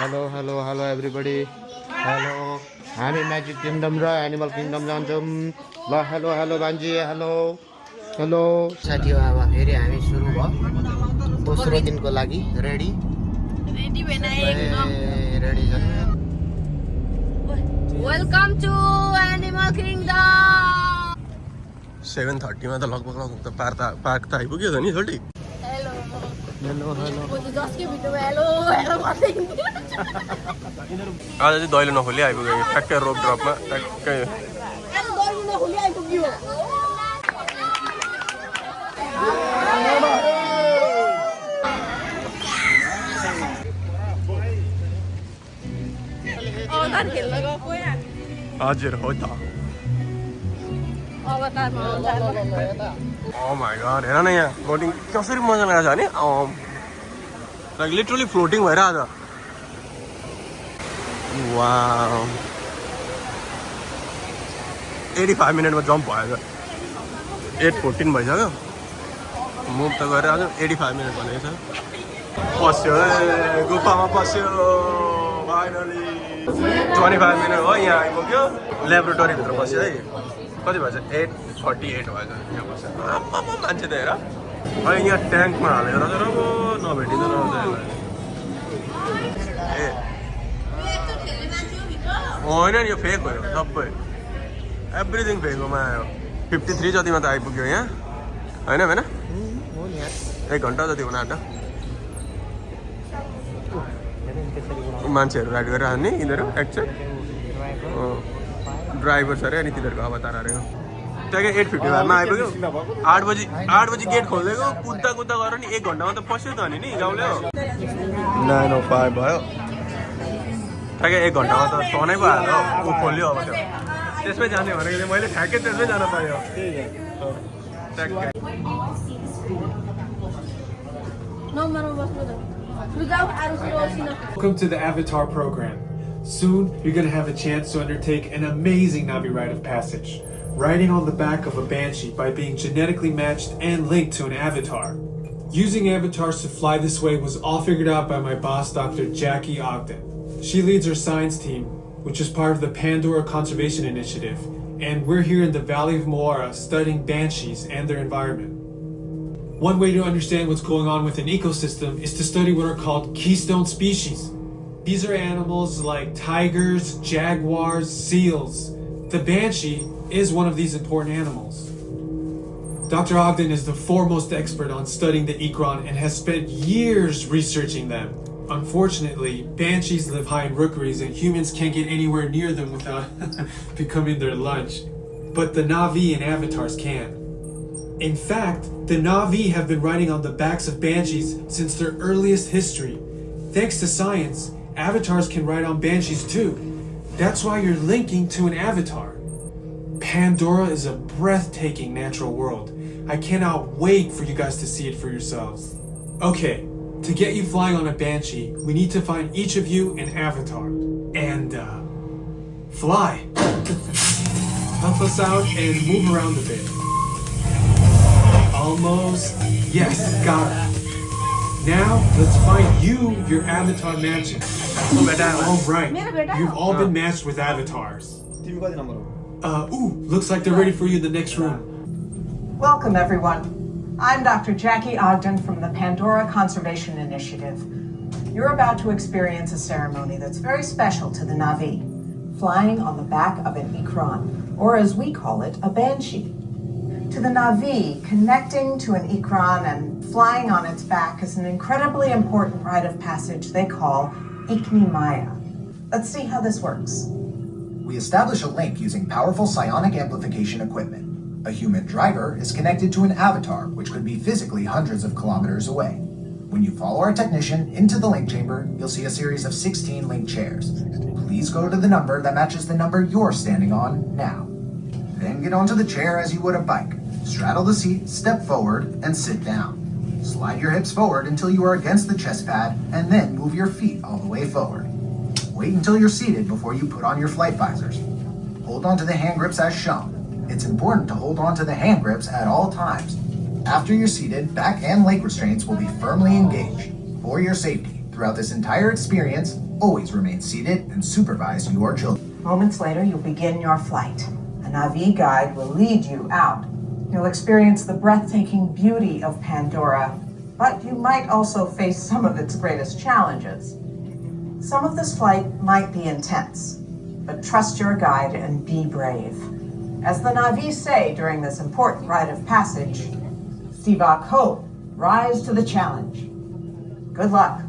Hello, hello, hello everybody. Hello. हामी magic kingdom र animal kingdom जान्छौँ ल. हेलो हेलो बान्जी, हेलो हेलो साथी हो. अब फेरि हामी सुरु भयो दोस्रो दिनको लागि. रेडी रेडी छन्. Welcome to animal kingdom. 7:30 मा त लगभग त पार्क त आइपुग्यो त नि छोटी. Hello hello hello. म त जसकै भिडियोमा हेलो हेलो गर्दै आज चाहिँ दैलो नखोली आइपुग्यो ठ्याक्कै रोप ड्रपमा ठ्याक्कै. हजुर हो त. Oh my god, हेर न यहाँ बोटिङ कसरी मजा लागेको छ नि. लाइक लिटरली फ्लोटिङ भएर आज. वाउ 85 मिनटमा जम्प भयो. 8:14 भइसक्यो. मुभ त गरेर आज 85 मिनट भनेको छ. पस्यो गुफामा पस्यो फाइनली. 25 मिनट हो यहाँ आइपुग्यो. ल्याबोरेटरीभित्र पस्यो है. कति भएछ 8:48 भएछ यहाँ बस्छ. मान्छे त हेर अहिले यहाँ ट्याङ्कमा हालेर तर अब नभेटिँदैन ए होइन नि. यो फेक हो सबै. एभ्रिथिङ फेक हो आयो. 53 जतिमा त आइपुग्यो यहाँ होइन होइन. 1 घन्टा जति हुन आँट्यो. मान्छेहरू राइड गरिरहेको नि यिनीहरू एक्चुअल ड्राइभर छ अरे. अनि तिनीहरूको अवतारहरू ट्याक्कै 8:55 आइपुग्यो. 8 बजी गेट खोलिदिएको. कुद्दा गएर नि 1 घन्टामा त पस्यो त नि गाउँले. 9:05 भयो. ठ्याक्कै 1 घन्टामा त सनै पो हाल्यो. ऊ खोल्यो अब त्यो त्यसमै जाने भनेको मैले ठ्याक्कै त्यसमै जान पायो. Welcome to the Avatar program. Soon, you're going to have a chance to undertake an amazing Navi rite of passage, riding on the back of a banshee by being genetically matched and linked to an avatar. Using avatars to fly this way was all figured out by my boss, Dr. Jackie Ogden. She leads our science team, which is part of the Pandora Conservation Initiative, and we're here in the Valley of Moara studying banshees and their environment. One way to understand what's going on with an ecosystem is to study what are called keystone species. These are animals like tigers, jaguars, seals. The banshee is one of these important animals. Dr. Ogden is the foremost expert on studying the ikran and has spent years researching them. Unfortunately, banshees live high in rookeries and humans can't get anywhere near them without becoming their lunch. But the Navi and avatars can. In fact, the Navi have been riding on the backs of banshees since their earliest history. Thanks to science, avatars can ride on banshees too. That's why you're linking to an avatar. Pandora is a breathtaking natural world. I cannot wait for you guys to see it for yourselves. Okay, to get you flying on a banshee, we need to find each of you an avatar. And, fly. Help us out and move around a bit. Almost. Yes, got it. Now, let's find you your avatar matching. All right, you've all been matched with avatars. Looks like they're ready for you in the next room. Welcome, everyone. I'm Dr. Jackie Ogden from the Pandora Conservation Initiative. You're about to experience a ceremony that's very special to the Navi, flying on the back of an ikran, or as we call it, a banshee. To the Navi, connecting to an ikran and flying on its back is an incredibly important rite of passage they call Ikni Maya. Let's see how this works. We establish a link using powerful psionic amplification equipment. A human driver is connected to an avatar, which could be physically hundreds of kilometers away. When you follow our technician into the link chamber, you'll see a series of 16 link chairs. Please go to the number that matches the number you're standing on now. Then get onto the chair as you would a bike. Straddle the seat, step forward, and sit down. Slide your hips forward until you are against the chest pad, and then move your feet all the way forward. Wait until you're seated before you put on your flight visors. Hold on to the hand grips as shown. It's important to hold on to the hand grips at all times. After you're seated, back and leg restraints will be firmly engaged. For your safety, throughout this entire experience, Always remain seated and supervise your children. Moments later, you'll begin your flight. A Navi guide will lead you out. You'll experience the breathtaking beauty of Pandora, but you might also face some of its greatest challenges. Some of this flight might be intense, but trust your guide and be brave. As the Navi say during this important rite of passage, Sivak Ho, rise to the challenge. Good luck.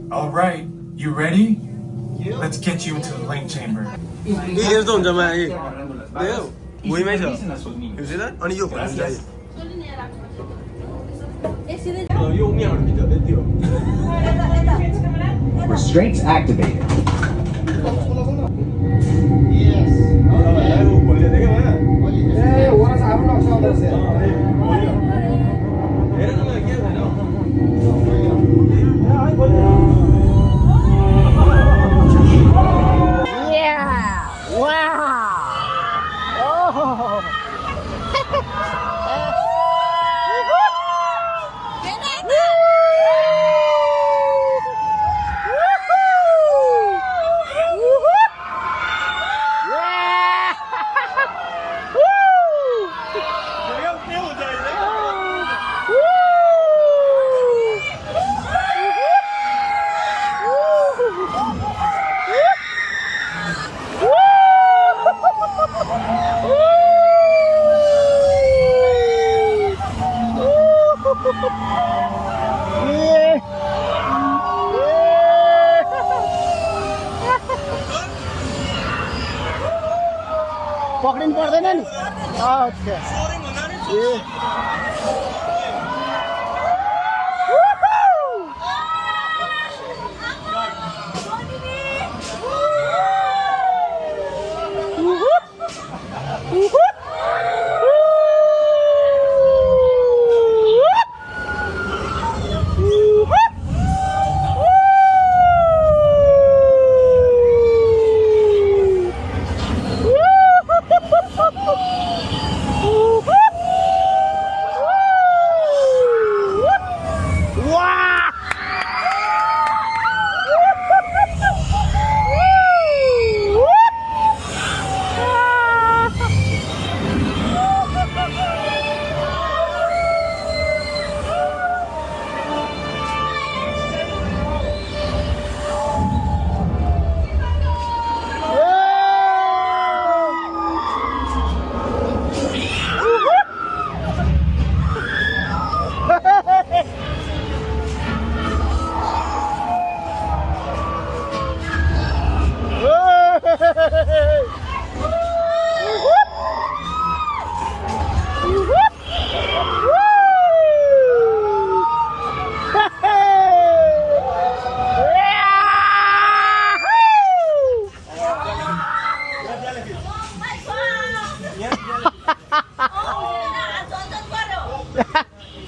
All right, you ready? Let's get you into the link chamber. यी यस्तो हुन्छ मा यी देऊ भुइँमै छ you see that अनि यो खोल्नु चाहिँ यो उनीहरु भित्र त्यति हो Restraints activated. पक्रिनु पर्दैन नि अच्छा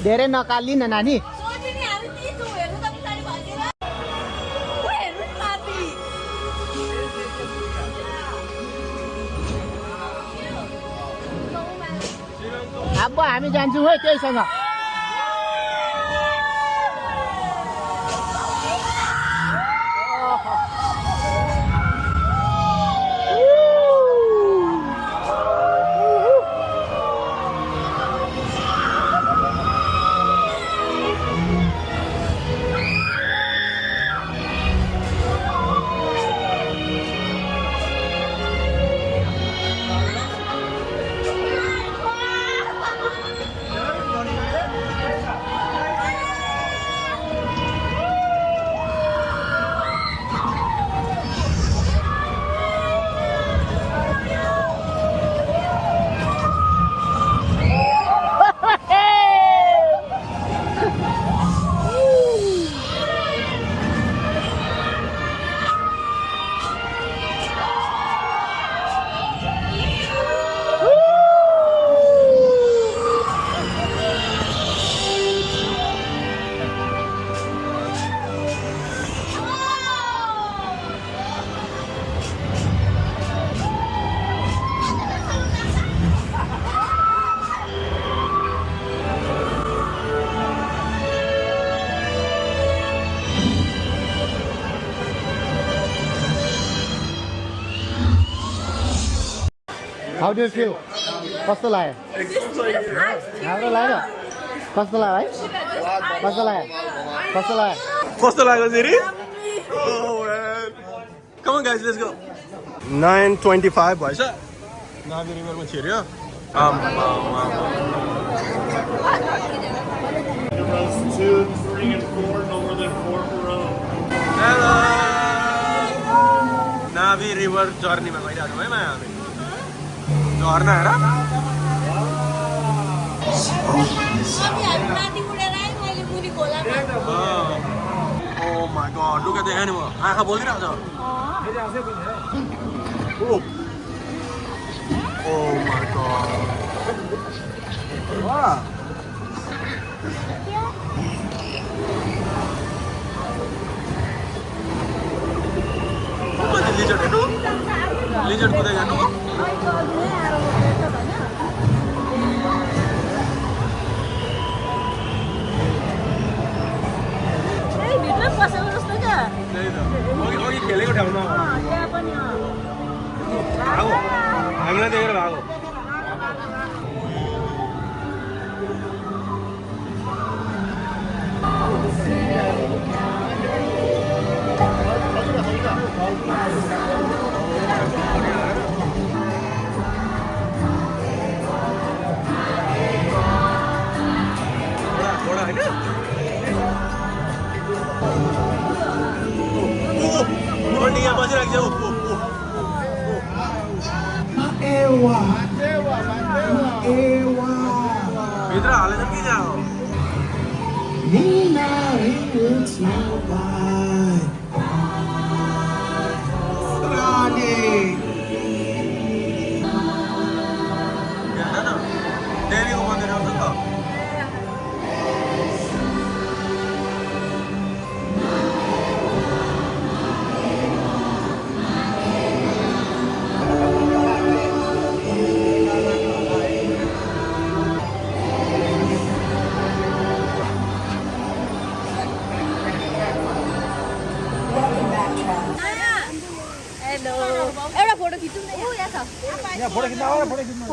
धेरै नकाल्दिन नानी अब हामी जान्छौँ है त्यहीसँग How do you feel? कस्तो लाग्यो? राम्रो लाग्यो? कस्तो लाग्यो है? कस्तो लाग्यो? कस्तो लाग्यो? कस्तो लाग्यो फेरि? Oh man. Come on guys, let's go. 9:25 भएछ. नाभी रिभरमा छिर्यो. Rows 2, 3, and 4, no more than 4 per row. Hello. Navi River Journey मा गइरहेको छौँ है माया हामी. झर्ना हेर. Oh my god, look at the animal. आँखा बोलिरहेको छ. Oh my god. Wow. Lizard itu? Lizard kuda kan? अघि खेलेको ठाउँमा भागो हामीलाई देखेर भागो यहाँ बसिरहेको छ भित्र हालेर के जा हो देवीको मन्दिर आउँछ त एउटा फोटो खिच्नु न यहाँ छ यहाँ फोटो खिच्न आऊ फोटो खिच्नु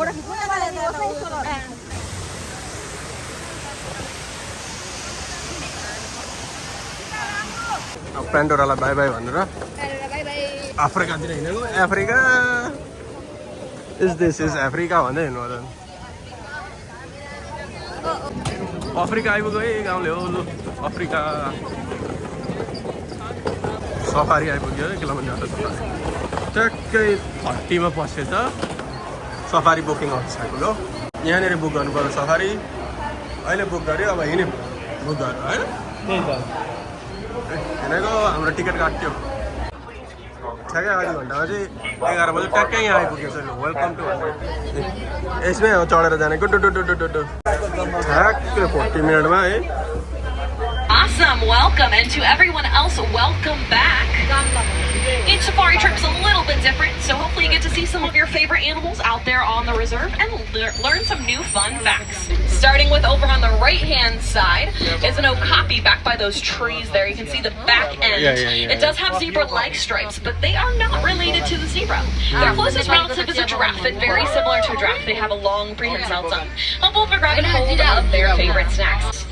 पेन्डोरालाई बाई बाई भनेर बाई बाई अफ्रिकातिर हिँडेको अफ्रिका दिस इज अफ्रिका भन्दै हिँड्नु होला अफ्रिका आइपुग्यो है गाउँले हो लु अफ्रिका सफारी आइपुग्यो है किलोमिटर सफारी ट्याक्कै 30 मा पसेछ सफारी बुकिङ अफिस आइपुग्यो यहाँनिर बुक गर्नु पर्यो सफारी अहिले बुक गर्यो अब हिँड्यो बुक गर्यो होइन त्यही त हिँडेको हाम्रो टिकट काट्यो ठ्याक्कै आधी घन्टामा चाहिँ 11 बजे ट्याक्कै यहाँ आइपुग्यो छ वेलकम टु यसमै हो चढेर जाने टु ठ्याक्कै 40 मिनटमा है Awesome, welcome, and to everyone else, welcome back. Each safari trip's a little bit different, so hopefully you get to see some of your favorite animals out there on the reserve and learn some new fun facts. Starting with over on the right-hand side is an okapi back by those trees there. You can see the back end. It does have zebra-like stripes, but they are not related to the zebra. Their closest relative is a giraffe, and very similar to a giraffe, they have a long prehensile tongue. Helpful for grabbing hold of their favorite snacks.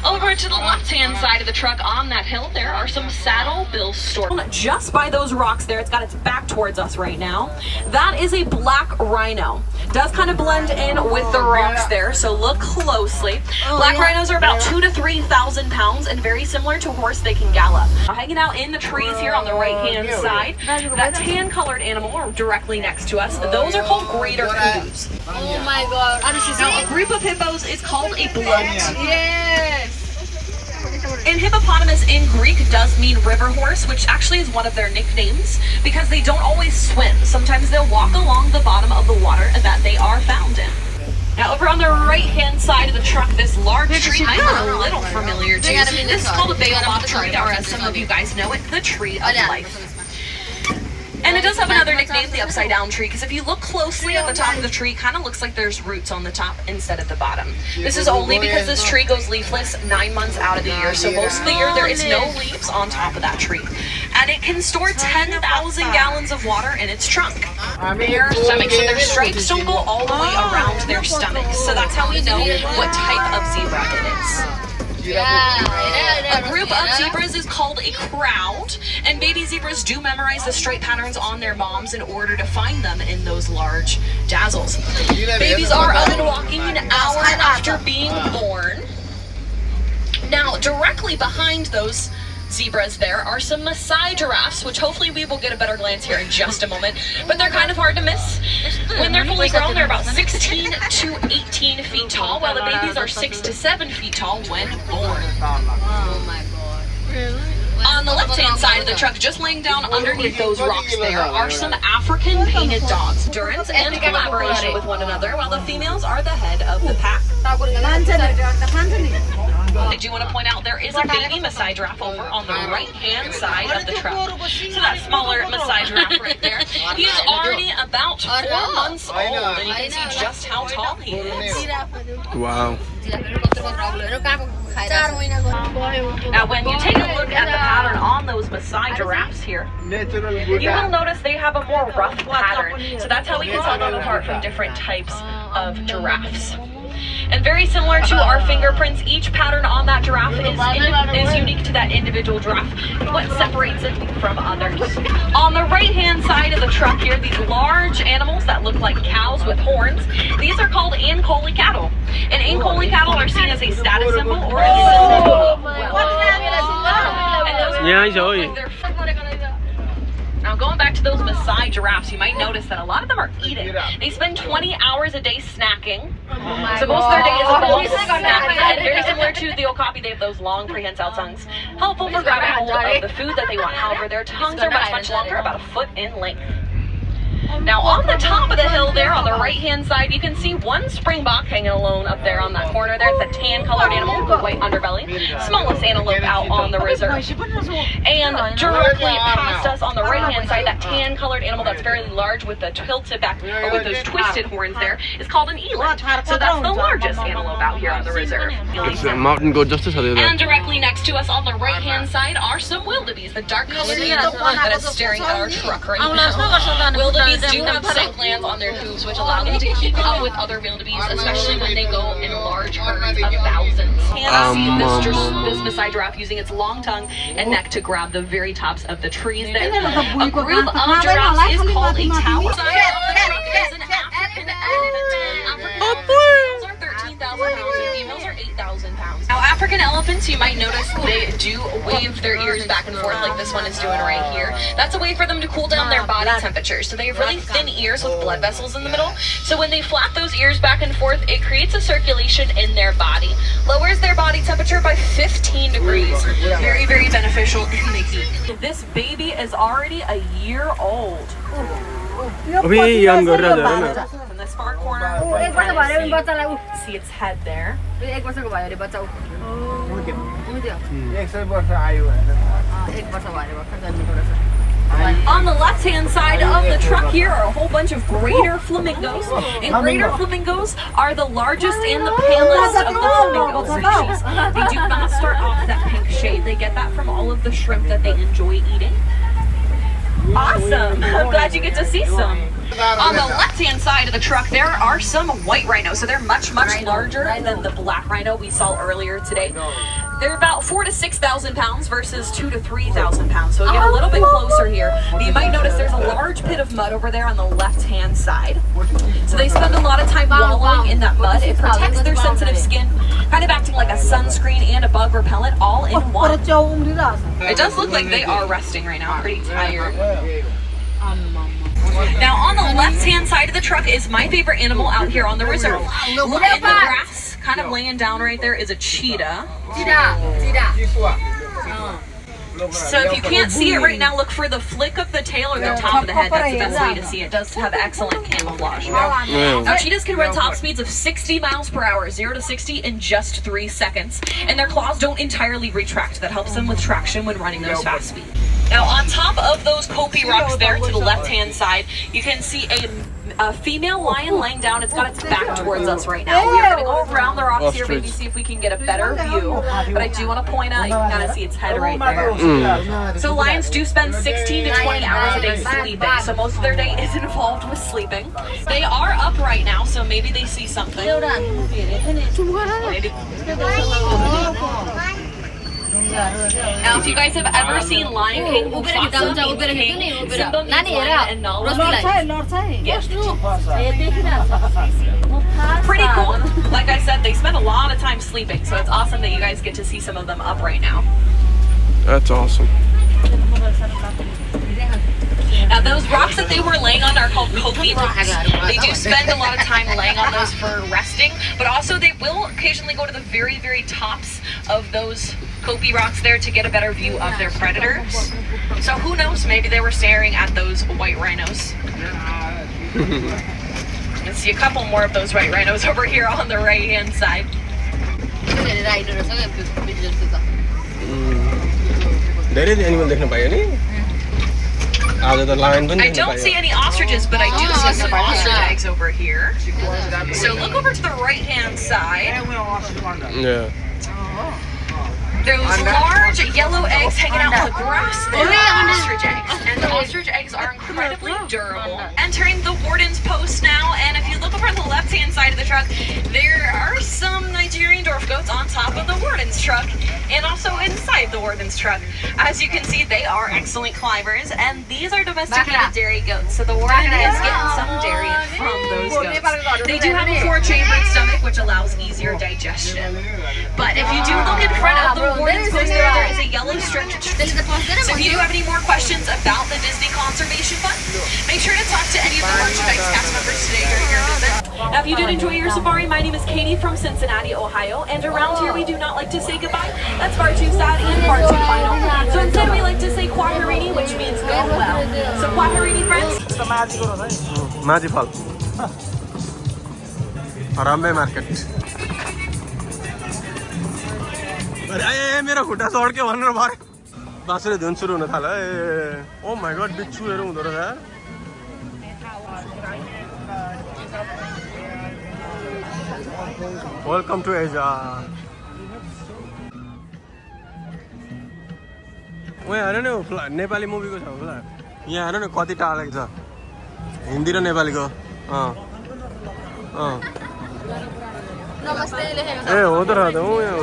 Over to the left-hand side of the truck on that hill, there are some saddle bill stores. Just by those rocks there, it's got its back towards us right now. That is a black rhino. Does kind of blend in with the rocks there, so look closely. Black rhinos are about 2,000 to 3,000 pounds and very similar to a horse, they can gallop. Hanging out in the trees here on the right-hand side, that tan-colored animal directly next to us, those are called greater kudos. Oh my god. Now, a group of hippos is called a bloat. Yes. And hippopotamus in Greek does mean river horse, which actually is one of their nicknames because they don't always swim. Sometimes they'll walk along the bottom of the water that they are found in. Now, over on the right-hand side of the truck, this large tree I'm a little familiar to. This is called a baobab tree, or as some of you guys know it, the tree of life. And it does have another nickname, the upside-down tree, because if you look closely at the top of the tree, it kind of looks like there's roots on the top instead of the bottom. This is only because this tree goes leafless 9 months out of the year, so most of the year there is no leaves on top of that tree. and it can store 10,000 gallons of water in its trunk. Their stomachs, so their stripes don't go all the way around their stomachs, so that's how we know what type of zebra it is. A group of zebras is called a crowd, and baby zebras do memorize the stripe patterns on their moms in order to find them in those large dazzles. Babies are up and walking an hour after being born. Now, directly behind those zebras there are some Maasai giraffes, which hopefully we will get a better glance here in just a moment, but they're kind of hard to miss. When they're fully grown, they're about 16 to 18 feet tall, while the babies are 6 to 7 feet tall when born. Oh my god. Really? On the left-hand side of the truck, just laying down underneath those rocks there, are some African painted dogs. Endurance and collaboration with one another, while the females are the head of the pack. I do want to point out there is a baby Maasai giraffe over on the right-hand side of the truck. So that smaller Maasai giraffe right there, he is already about 4 months old, and you can see just how tall he is. Wow. Now, when you take a look at the pattern on those Maasai giraffes here, you will notice they have a more rough pattern. So that's how we can tell them apart from different types of giraffes. And very similar to our fingerprints, each pattern on that giraffe is unique to that individual giraffe, what separates it from others. On the right-hand side of the truck here, these large animals that look like cows with horns, these are called Ankole cattle. And Ankole cattle are seen as a status symbol or a symbol of wealth. Now, going back to those Maasai giraffes, you might notice that a lot of them are eating. They spend 20 hours a day snacking. So most of their day is involved snacking. And very similar to the okapi, they have those long prehensile tongues, helpful for grabbing hold of the food that they want. However, their tongues are much longer, about a foot in length. Now, on the top of the hill there, on the right-hand side, you can see one springbok hanging alone up there on that corner there. It's a tan-colored animal with a white underbelly. Smallest antelope out on the reserve. And directly past us on the right-hand side, that tan-colored animal that's fairly large with the tilted back, or with those twisted horns there, is called an eland. So that's the largest antelope out here on the reserve. Mountain goat justice. And directly next to us on the right-hand side are some wildebeest, the dark-colored animal that is staring at our truck right now. Wildebeest do have scent glands on their hooves, which allow them to keep up with other wildebeest, especially when they go in large herds of thousands. And see this Maasai giraffe using its long tongue and neck to grab the very tops of the trees there. A group of giraffes is called a tower. Is an African elephant. African males are 13,000 pounds and females are 8,000 pounds. Now, African elephants, you might notice they do wave their ears back and forth like this one is doing right here. That's a way for them to cool down their body temperature. So they have really thin ears with blood vessels in the middle. So when they flap those ears back and forth, it creates a circulation in their body. Lowers their body temperature by 15 degrees. Very, very beneficial in the heat. This baby is already a year old. From this far corner, see its head there. On the left-hand side of the truck here are a whole bunch of greater flamingos. And greater flamingos are the largest and the palest of the flamingo species. They do not start off that pink shade. They get that from all of the shrimp that they enjoy eating. Awesome! I'm glad you get to see some. On the left-hand side of the truck, there are some white rhinos. So they're much larger than the black rhino we saw earlier today. They're about 4,000 to 6,000 pounds versus 2,000 to 3,000 pounds. So we get a little bit closer here. You might notice there's a large pit of mud over there on the left-hand side. So they spend a lot of time wallowing in that mud. It protects their sensitive skin, kind of acting like a sunscreen and a bug repellent all in one. It does look like they are resting right now, pretty tired. Now, on the left-hand side of the truck is my favorite animal out here on the reserve. Look in the grass, kind of laying down right there, is a cheetah. So if you can't see it right now, look for the flick of the tail or the top of the head. That's the best way to see it. It does have excellent camouflage. Now, cheetahs can run top speeds of 60 miles per hour, 0 to 60 in just 3 seconds. And their claws don't entirely retract. That helps them with traction when running those fast speeds. Now, on top of those Kopi rocks there to the left-hand side, you can see a a female lion laying down. It's got its back towards us right now. We're going to go around the rocks here, maybe see if we can get a better view. But I do want to point out, you can kind of see its head right there. So lions do spend 16 to 20 hours a day sleeping. So most of their day is involved with sleeping. They are up right now, so maybe they see something. Now, if you guys have ever seen Lion King, Mufasa being king, Simba means lion, and Nala means gift. Pretty cool. Like I said, they spend a lot of time sleeping, so it's awesome that you guys get to see some of them up right now. That's awesome. Now, those rocks that they were laying on are called kopi rocks. They do spend a lot of time laying on those for resting, but also they will occasionally go to the very, very tops of those kopi rocks there to get a better view of their predators. So who knows, maybe they were staring at those white rhinos. You can see a couple more of those white rhinos over here on the right-hand side. There is anyone देखने पाया नहीं? I don't see any ostriches, but I do see some ostrich eggs over here. So look over to the right-hand side. Yeah. Those large yellow eggs hanging out on the grass, they're ostrich eggs. And ostrich eggs are incredibly durable. Entering the warden's post now, and if you look over on the left-hand side of the truck, there are some Nigerian dwarf goats on top of the warden's truck, and also inside the warden's truck. As you can see, they are excellent climbers, and these are domesticated dairy goats, so the warden is getting some dairy from those goats. They do have a 4-chambered stomach, which allows easier digestion. But if you do look in front of the warden's post there is a yellow stretched street. So if you do have any more questions about the Disney Conservation Fund, make sure to talk to any of the merchandise cast members today during your visit. Now, if you did enjoy your safari, my name is Katie from Cincinnati, Ohio, and around here we do not like to say goodbye. That's far too sad and far too final. So instead we like to say Kwaherini, which means go well. So Kwaherini, friends. Maji Fall. Harambe Market. ए मेरो खुट्टा चढ्क्यो भनेर भरे बाँसुरी धुन सुरु हुन थाल्यो ए ओ माई गड बिच्छुहरू हुँदो रहेछ यार वेलकम टु एजा उहाँ हेर न नेपाली मुभीको छ होला यहाँ हेर न कति टाढा छ हिन्दी र नेपालीको ए हो त रहेछ ऊ यहाँ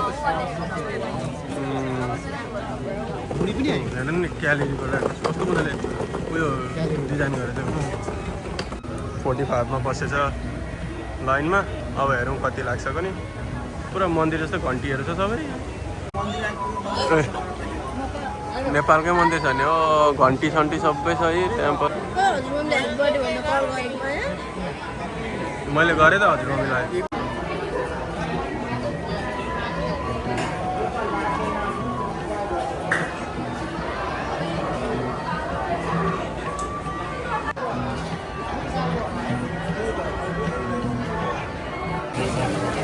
हेर्नु नि क्यालेरीको कस्तो मजाले उयो डिजाइन गरेको छ 45 मा बसेछ लाइनमा अब हेरौँ कति लाग्छ पनि पुरा मन्दिर जस्तो घन्टीहरू छ सबै नेपालकै मन्दिर छ नि हो घन्टी सन्टी सबै छ यही टेम्पल मैले गरेँ त हजुरमम्मीलाई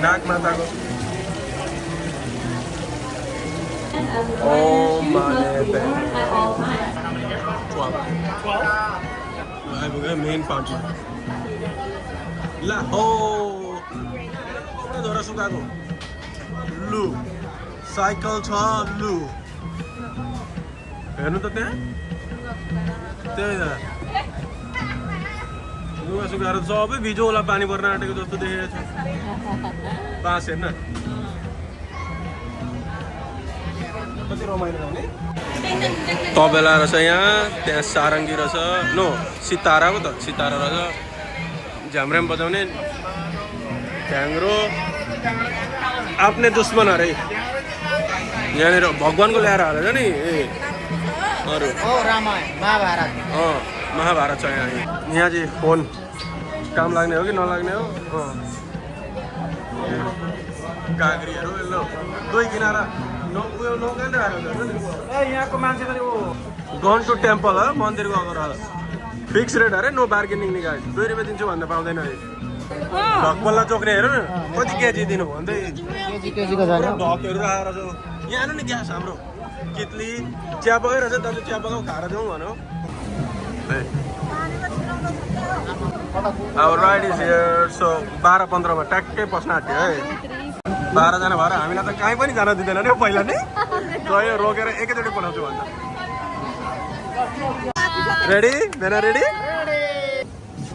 नाग माताको Oh my bad. 12. आइपुग्यो मेन पार्टमा ला हो धोरा सुकाको लु साइकल छ लु हेर्नु त त्यहाँ त्यही त लुगा सुकाएर सबै भिजो होला पानी पर्न आँटेको जस्तो देखेको छु बाँस हेर्न कति रमाइलो हो नि तबेला रहेछ यहाँ त्यहाँ सारङ्गी रहेछ नो सितारा पो त सितारा रहेछ झ्याम्राम बजाउने ढ्याङ्ग्रो आफ्नै दुश्मन अरे यहाँनिर भगवानको ल्याएर हालेछ नि ए अरू रामायण महाभारत महाभारत छ यहाँ चाहिँ फोन काम लाग्ने हो कि नलाग्ने हो काँक्रीहरू लो दुई किनारा यहाँको मान्छे पनि गन टु टेम्पल हो मन्दिर गएको र फिक्स रेट अरे नो बार्गेनिङ नि गाडी 2 रुपियाँ दिन्छु भन्दा पाउँदैन अरे ढकबल्ला चोक्ने हेर न कति केजी दिनु भन्दै ढकहरू राखेर यहाँ हेर्नु नि ग्यास हाम्रो कितली चिया पकाइरहेछ दाजु चिया पकाउ खाएर जाउँ भन्यो Our ride is here. So 12-15 मा ट्याक्कै पस्न आँट्यो है 12 जना भएर हामीलाई त कहीँ पनि जान दिँदैन नि पहिला नै गयो रोकेर एकैचोटि पठाउँछु भन्छ रेडी मेरा रेडी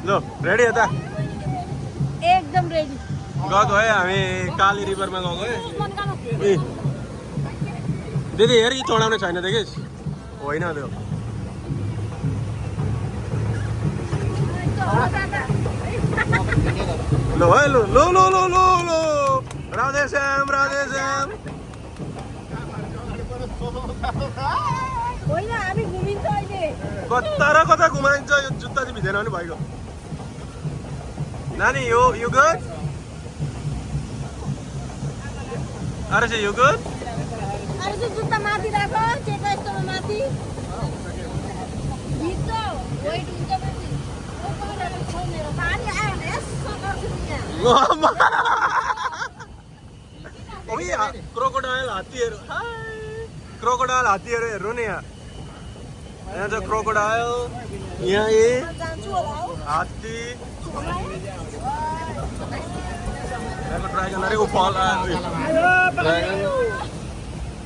लो रेडी यता एकदम रेडी गएको है हामी काली रिभरमा गएको है दिदी हेर चढाउने छैन देखिस् होइन त्यो लो है लो लो लो लो लो लो राधेश्याम राधेश्याम होइन हामी घुमिन्छ अहिले कता र कता घुमाइन्छ यो जुत्ता चाहिँ भिजेन भने भइगयो नानी यो गुड अरे चाहिँ यो गुड अरे चाहिँ जुत्ता माथि राख चेक यस्तोमा माथि भित्र वेट हुन्छ माथि मेरो पानी आयो भने यसो गर्छु नि यहाँ क्रोकोडाइल हात्तीहरू क्रोकोडाइल हात्तीहरू हेर्नु नि यहाँ यहाँ छ क्रोकोडाइल यहाँ ए हात्ती यहाँको ड्रागन अरे ऊ फल ड्रागन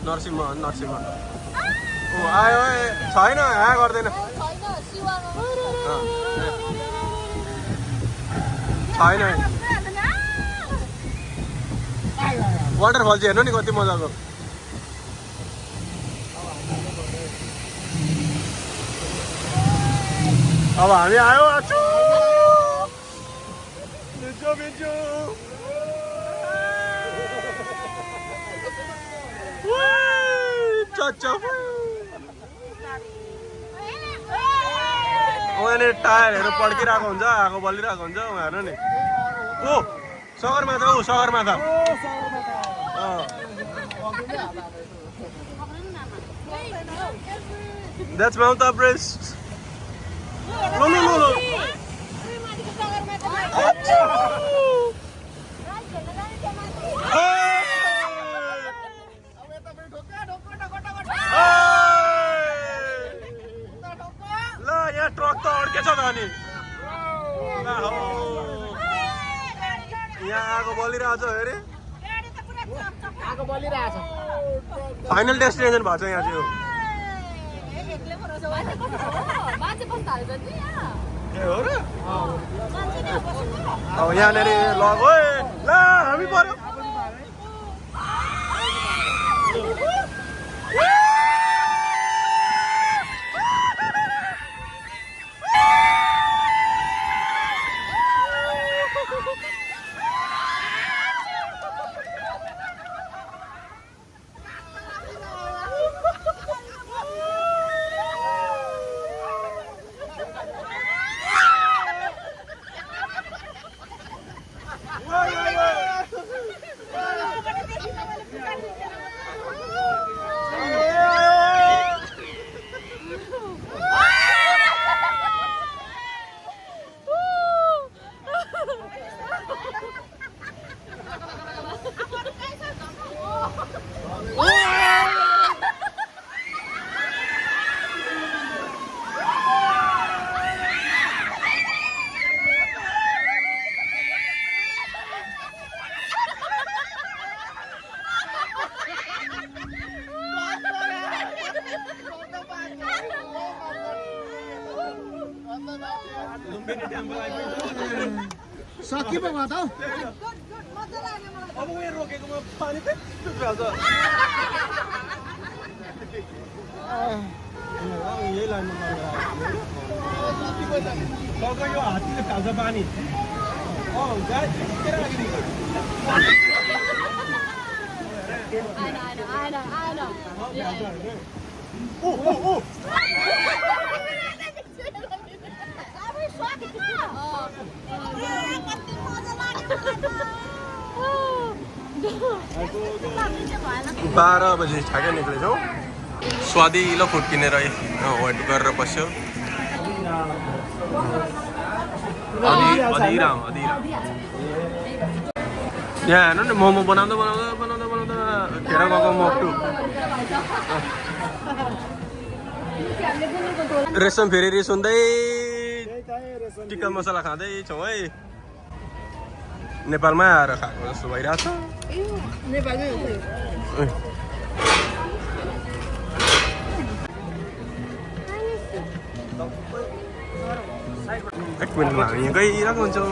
नरसिंह नरसिंह ऊ आयो छैन ह्या गर्दैन छैन वाटरफल चाहिँ हेर्नु नि कति मजाको अब हामी आयो आछु बिन्चो बिन्चो यहाँनिर टायरहरू पड्किरहेको हुन्छ आगो बलिरहेको हुन्छ हेर्नु नि ओ सगरमाथा ऊ Sagarmatha That's Mount Everest. No, no, no, no. ल यहाँ ट्रक त अड्केछ त अनि यहाँ आगो बलिरहेछ अरे आगो बलिरहेछ फाइनल डेस्टिनेसन भएको छ यहाँ चाहिँ अब यहाँनिर लग ल हामी पर्यो सकियो पो त अब उयो रोकेकोमा पानी त्यस्तो फाल्छ यही लाइनमा लगेर यो हात्तीले फाल्छ पानी बाह्र बजी ठ्याक्कै निक्लेछौँ स्वादिलो फुड किनेर वेट गरेर बस्यो अधीरा यहाँ हेर्नु नि मोमो बनाउँदा बनाउँदा बनाउँदा बनाउँदा खेर गएको मक्टु रेसम फेरि रिस हुँदै चिकन मसला खाँदै छौँ है नेपालमै आएर खाएको जस्तो भइरहेछ एक मिनटमा हामी यहाँ गइरहेको हुन्छौँ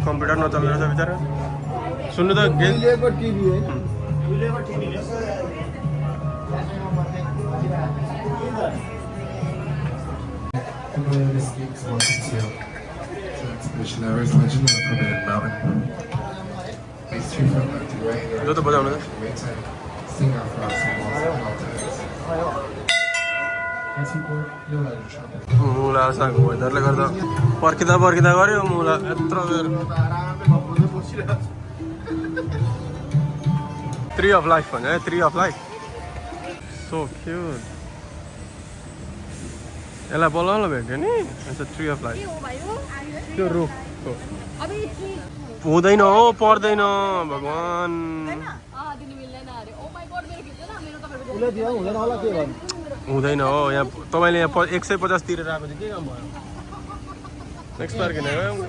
कम्प्युटर नचल्ने रहेछ बिचरा सुन्नु त Missionaries legend of the Forbidden Mountain. These two from left to right are जो त बजाउनु त sing out for us and waltz and politics. As you work, you'll let a trumpet. मुला साग वेदरले गर्दा पर्खिँदा पर्खिँदा गऱ्यो मुला यत्रो बेर 3 of life भन्छ है 3 of life so cute यसलाई बल्ल भेट्यो नि अच्छा 3 of life त्यो रुखको हुँदैन हो पर्दैन भगवान् हुँदैन हो यहाँ तपाईँले यहाँ 150 तिरेर आएको चाहिँ के काम भयो नेक्स्ट बार किनेको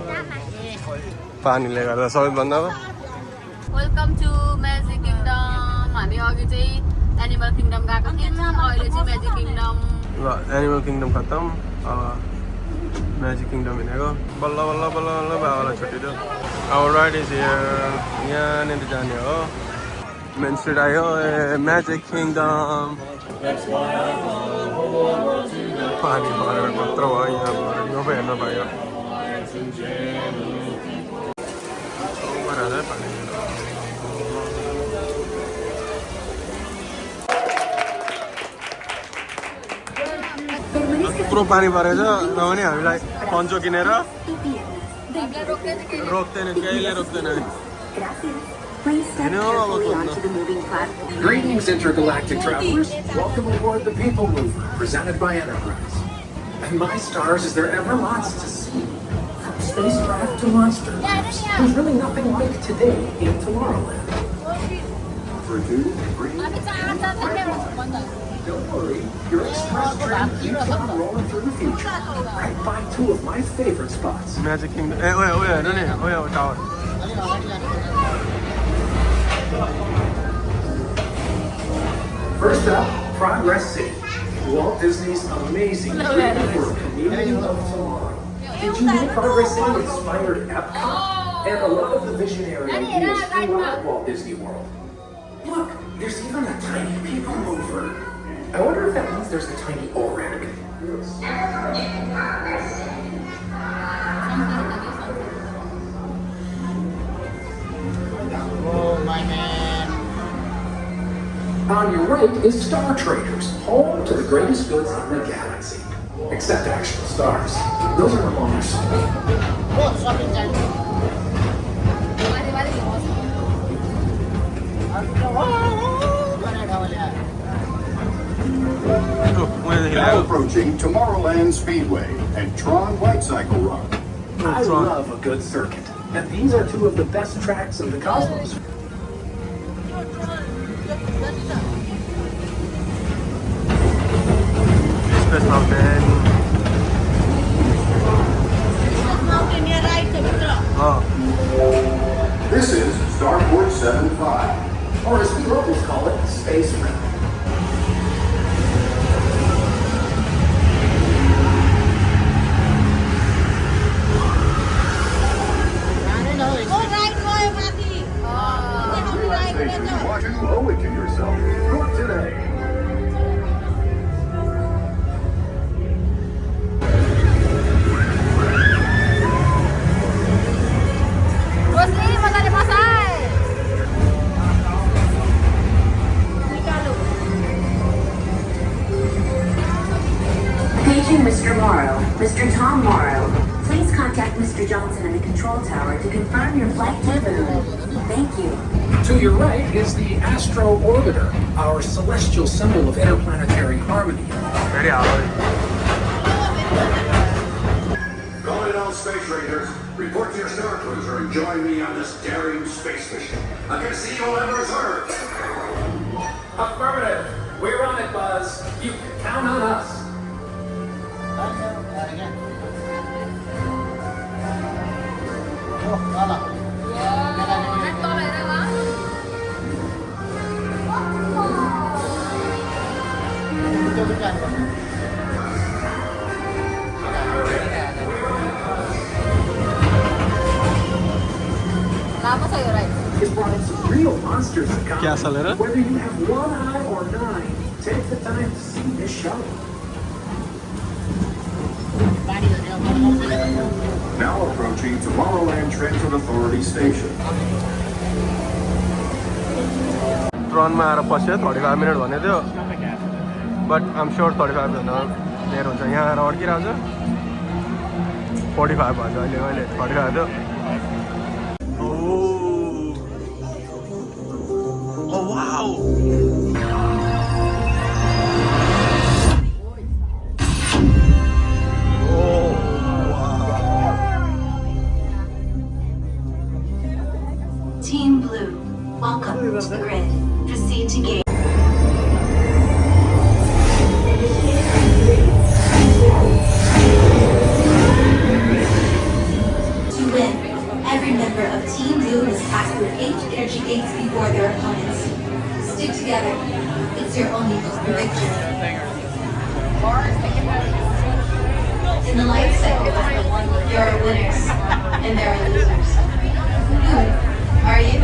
पानीले गर्दा सबैभन्दा वेलकम टु म्याजिक किङडम हामी अघि चाहिँ एनिमल किङडम गएको थियौँ अहिले चाहिँ म्याजिक किङडम ल एनिमल किङडम खत्तम म्याजिक किङडम हिँडेको बल्ल बल्ल बल्ल बल्ल बाबालाई छुट्टियो अब राइड इज यहाँनिर जाने हो मेन स्ट्रिट आयो म्याजिक किङडम पानी भरेर मात्र भयो यहाँ यो पो हेर्न पायो पानी थुप्रो पानी परेछ र पनि हामीलाई पन्चो किनेर रोक्दैन कहिले रोक्दैन Greetings, intergalactic travelers. Welcome aboard the PeopleMover, presented by Enterprise. And my stars, is there ever lots to see? From spacecraft to monster labs, there's really nothing like today in Tomorrowland. Purdue, Green, don't worry, your express train keeps on rolling through the future, right by 2 of my favorite spots. Magic Kingdom. Tower. First up, Progress City, Walt Disney's amazing dream for a community of tomorrow. Did you know Progress City inspired Epcot and a lot of the visionary ideas throughout Walt Disney World? Look, there's even a tiny PeopleMover. I wonder if that means there's a tiny ORAC. Oh my man. On your right is Star Traders, home to the greatest goods in the galaxy. Except actual stars. Those are no longer sold. Oh, shopping center. Now approaching Tomorrowland Speedway and TRON Light Cycle Run. I love a good circuit, and these are 2 of the best tracks in the cosmos. Space Mountain. This is Starport 75. Or as we locals call it, Space Rim. Station, you want to owe it to yourself. Book today. Paging Mr. Morrow. Mr. Tom Morrow. Please contact Mr. Johnson in the control tower to confirm your flight to the moon. Thank you. To your right is the Astro Orbiter, our celestial symbol of interplanetary harmony. Very hard. Calling all space raiders. Report to your star cruiser and join me on this daring space mission. I'm gonna see you all ever reserved. Affirmative. We're on it, Buzz. You can count on us. लामो छ यो ride It's brought in some real monsters to come. क्या चलेर Whether you have one eye or nine, take the time to see this show. Now approaching Tomorrowland Transit Authority Station. ट्रनमा आएर पस्यो 35 minute भने थियो but I'm sure 35 भन्दा धेरै हुन्छ यहाँ आएर अड्किरहेको छ 45 भन्छ अहिले 35 थियो Oh wow! Team Blue, welcome to the grid. Proceed to gate. To win, every member of Team Blue must pass through 8 energy gates before their opponents. Stick together. It's your only hope for victory. In the light cycle, there are winners and there are losers. Who are you?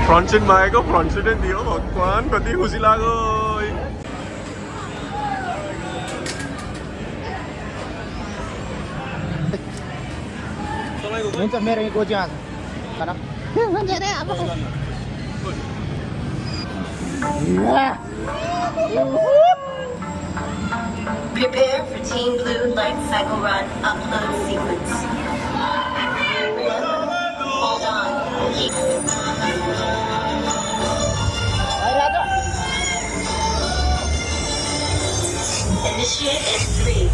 Front सिटमा आएको front सिटै दियो भगवान् कति खुसी लाग्यो हुन्छ मेरो यही कोचिङ आएको Prepare for Team Blue Light Cycle Run upload sequence. Hold on. Initiate in 3.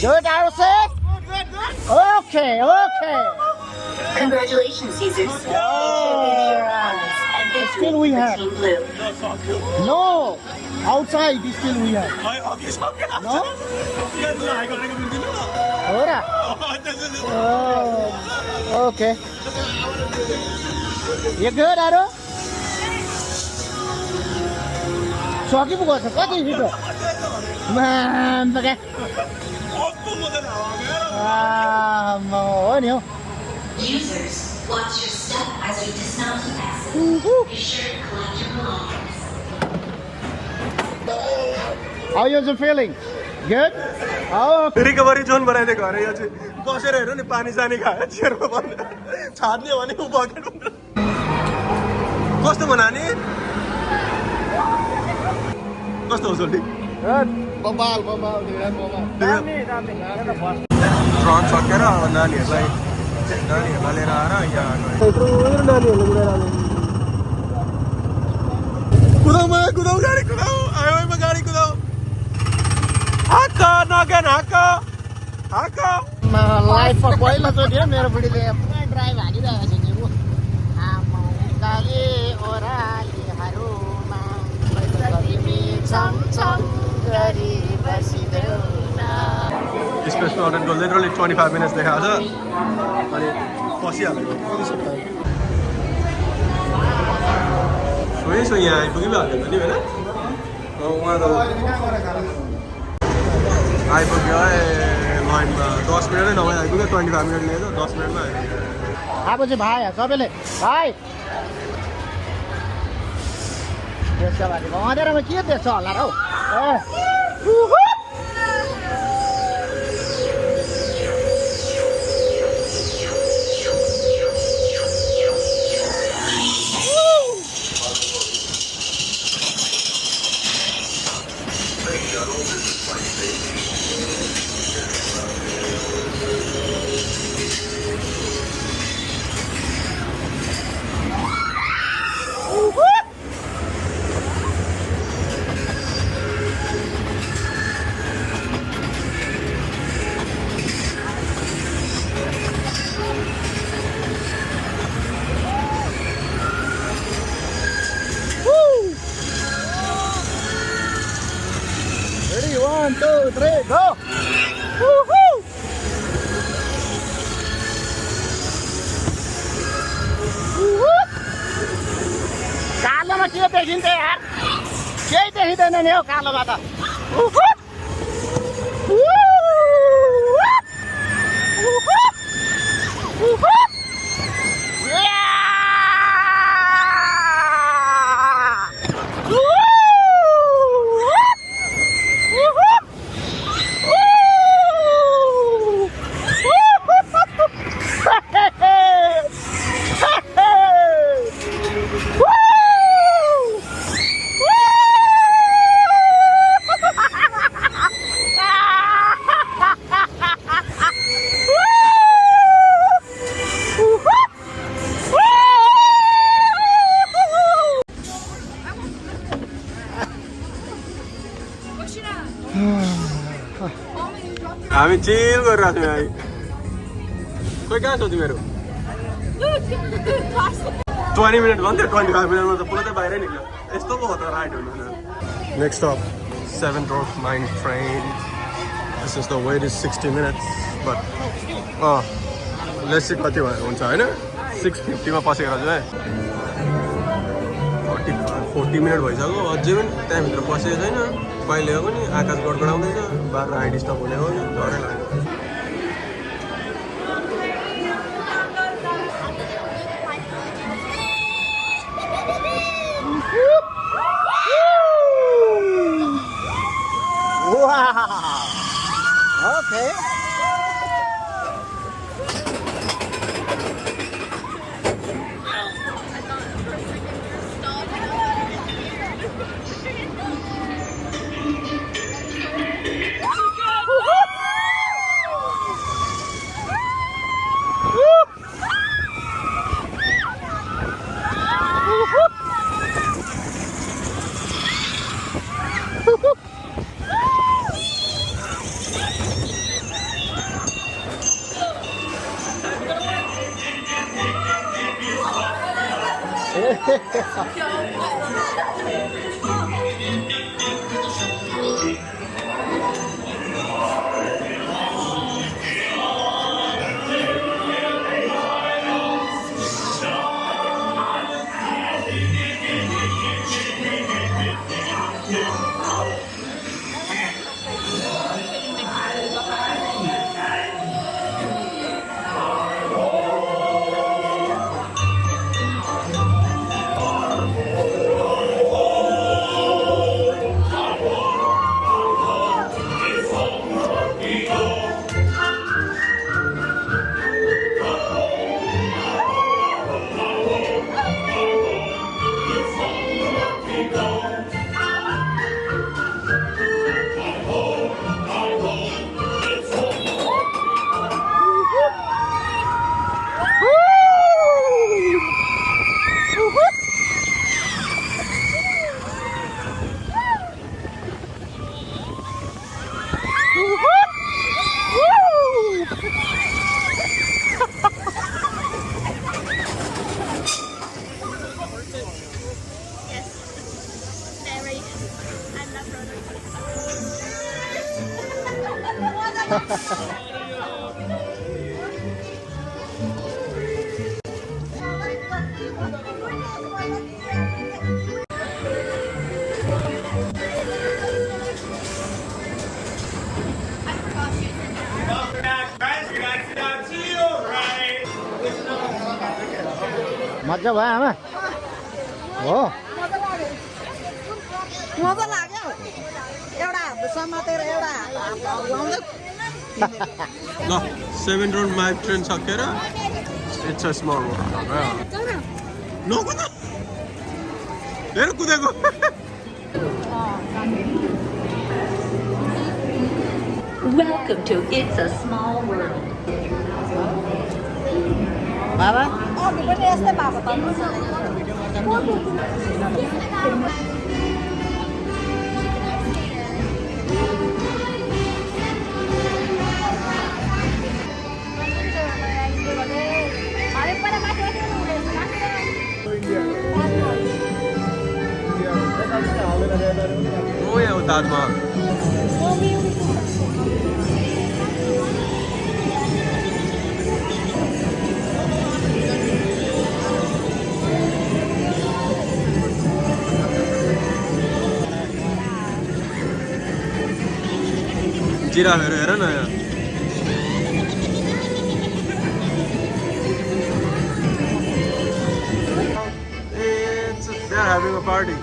Good, Allison? Okay. Congratulations, Caesars. And victory Still we for have. Team Blue. No! Outside, still we have. No? Ora? Oh, okay. You good, Aro? Soki po ko sa kati dito. Man, bagay. Users, watch your step as you dismount the exit. Be sure to collect your belongings. How you feeling? Good? Oh. Recovery zone बनाइदिएको अरे यो चाहिँ बसेर हेर्नु नि पानी सानी खायो चेयरमा बन्द छाड्ने भने ऊ बकेट कस्तो बनाने कस्तो हो सोल्टी बबाल ट्रन सकेर अब नानीहरूलाई लिएर आएर यहाँ नानीहरूले कुदाउ गाडी कुदाउ हाइवेमा गाडी कुदाउ हाक नगेन हाक लाइफमा पहिलोचोटि हो मेरो बुढीले ड्राइभ हालिरहेको छ नि आमाले ओह्रालीहरूमा छमछम गरी बसिदेऊ न स्पेस नर्डनको लिटरली 25 मिनट्स देखाएको छ अनि पसिहालेको सो यहाँ आइपुग्यो हाल्यो नि होइन उहाँ त आइपुग्यो है लाइनमा 10 मिनटै नभए आइपुग्यो 25 मिनट लिएर 10 मिनटमा आइपुग्यो आएपछि भाइ सबैले भाइ त्यसको बारे अँधेरोमा के देख्छ होला र हौ Ready, 1, 2, 3, go! Woohoo! कालोमा के देखिन्छ यार केही देखिँदैन नि हौ कालोमा त हामी चिल गरिरहेको छौँ यहाँ खोइ कहाँ छौ तिमीहरू 20 मिनट भन्थ्यो 25 मिनटमा त पुरा त बाहिरै निक्ल्यो यस्तो पो हो त राइड हुनु नेक्स्ट स्टप 7 Dwarfs Mine Train this is the wait is 60 minutes but let's see कति हुन्छ होइन 6:50 मा पसेको चाहिँ 40 मिनट भइसक्यो अझै पनि त्यहाँभित्र पसेको छैन कहिले हो पनि आकाश गडगडाउँदैछ बाह्र राइड स्टप हुने हो डरै लाग्यो Wow! Okay. मजा भयो आमा हो मजा लाग्यो एउटा हात समातेर एउटा हात लाउँदै ल 7 रोड माइल ट्रेन सकेर इट्स अ स्मल नकुद हेर कुदेको Welcome to It's a Small World. बाबा अघि पनि यस्तै भएको त ओ यहाँ ताजमहल जिराफहरू हेर न यहाँ They're having a party.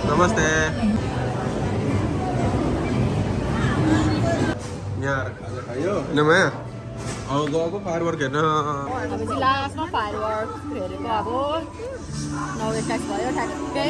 Namaste. यहाँ खायो नयाँ अब गएको फायरवर्क हेर्न हामी चाहिँ लास्टमा फायरवर्क हेरेको अब 9:28 भयो ठ्याक्कै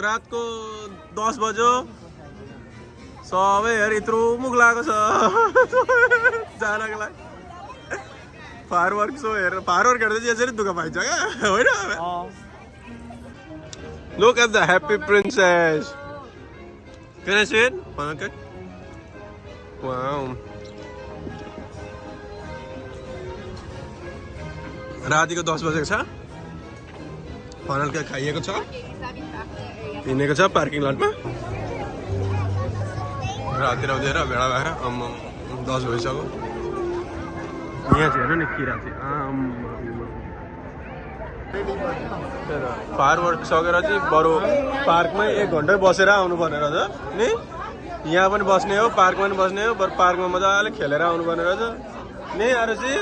रात को 10 बज्यो सबै हेर यत्रो मुख लागेको छ जानको लागि फायरवर्क सो हेर फायरवर्क हेर्दा चाहिँ यसरी दुःख पाइन्छ क्या होइन Look at the happy princess. Can I see it? Okay. Wow. रातिको 10 बजेको छ फनल केक खाइएको छ हिँडेको छ पार्किङ लटमा राति राउदेर भेडा भएर 10 भइसक्यो यहाँ चाहिँ हेर्नु नि किरा चाहिँ फायरवर्क सकेर चाहिँ बरु पार्कमै 1 घन्टै बसेर आउनु पर्ने रहेछ नि यहाँ पनि बस्ने हो पार्कमा पनि बस्ने हो बरु पार्कमा मजाले खेलेर आउनु पर्ने रहेछ नि आरुषी